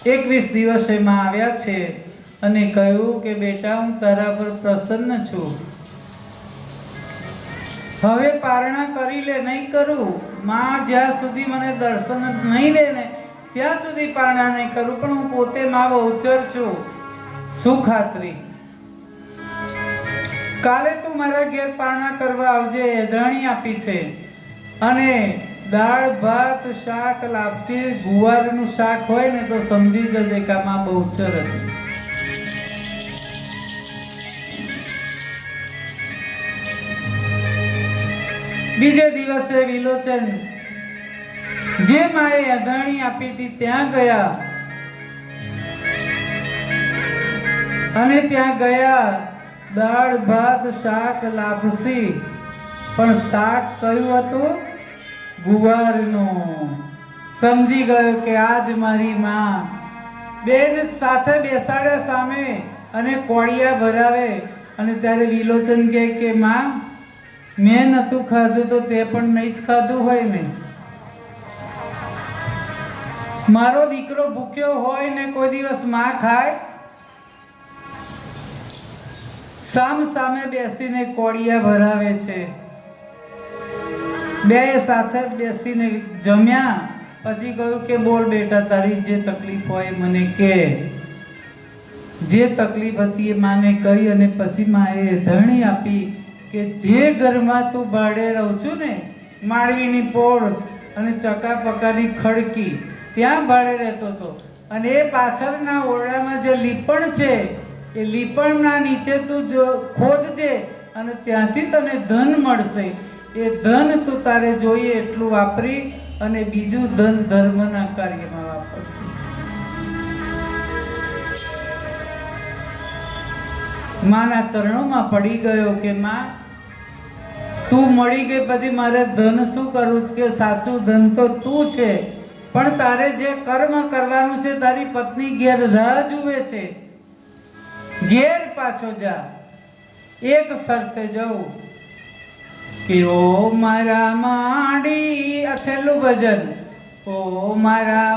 21 દિવસે માં આવ્યા છે અને કહ્યું કે બેટા હું તારા પર પ્રસન્ન છું, હવે પારણા કરી લે. નહીં કરું માં, જ્યાં સુધી મને દર્શન નહીં દે ને ત્યાં સુધી પારણા નહીં કરું, પણ હું પોતે માં બહુચર છું. શું ખાતરી? કાલે તું મારા ઘેર પારણા કરવા આવજે, એધણી આપી છે અને દાળ ભાત શાક લાપસી ગુવારનું શાક હોય ને તો સમજી જજે કે આમાં બહુચર હતી. બીજે દિવસે વિલોચન જે માએ અદાણી આપી હતી ત્યાં ગયા અને ત્યાં ગયા દાળ ભાત શાક લાપસી, પણ શાક કયું હતું? ગુવારનું. સમજી ગયો કે આજ મારી માં. બેન સાથે બેસાડ્યા સામે અને કોળિયા ભરાવે અને ત્યારે વિલોચન કહે કે માં, મેં નતું ખાધું તો તે પણ નહીં જ ખાધું હોય ને. મારો દીકરો ભૂખ્યો હોય ને કોઈ દિવસ માં ખાય? સામ સામે બેસીને કોળિયા ભરાવે છે. બે સાથે બેસીને જમ્યા પછી કહ્યું કે બોલ બેટા, તારી જે તકલીફ હોય મને કે. જે તકલીફ હતી એ માને કહી અને પછી માએ ધરણી આપી કે જે ઘરમાં તું ભાડે રહું છું ને, માળવીની પોળ અને ચકાપકાની ખડકી, ત્યાં ભાડે રહેતો હતો અને એ પાછળના ઓરડામાં જે લીપણ છે એ લીપણના નીચે તું જો ખોદજે અને ત્યાંથી તને ધન મળશે. એ ધન તું તારે જોઈએ એટલું વાપરી અને બીજું ધન ધર્મના કાર્યમાં વાપરશે. માના ચરણોમાં પડી ગયો કે માં, તું મળી ગઈ પછી મારે ધન શું કરવું? કે સાચું ધન તો તું છે, પણ તારે જે કર્મ કરવાનું છે તારી પત્ની ઘેર રાહ જુએ છે. ઘેર પાછો જા. એક શરતે જવું કે ઓ મારા માડી, આ છેલ્લું ભજન. ઓ મારા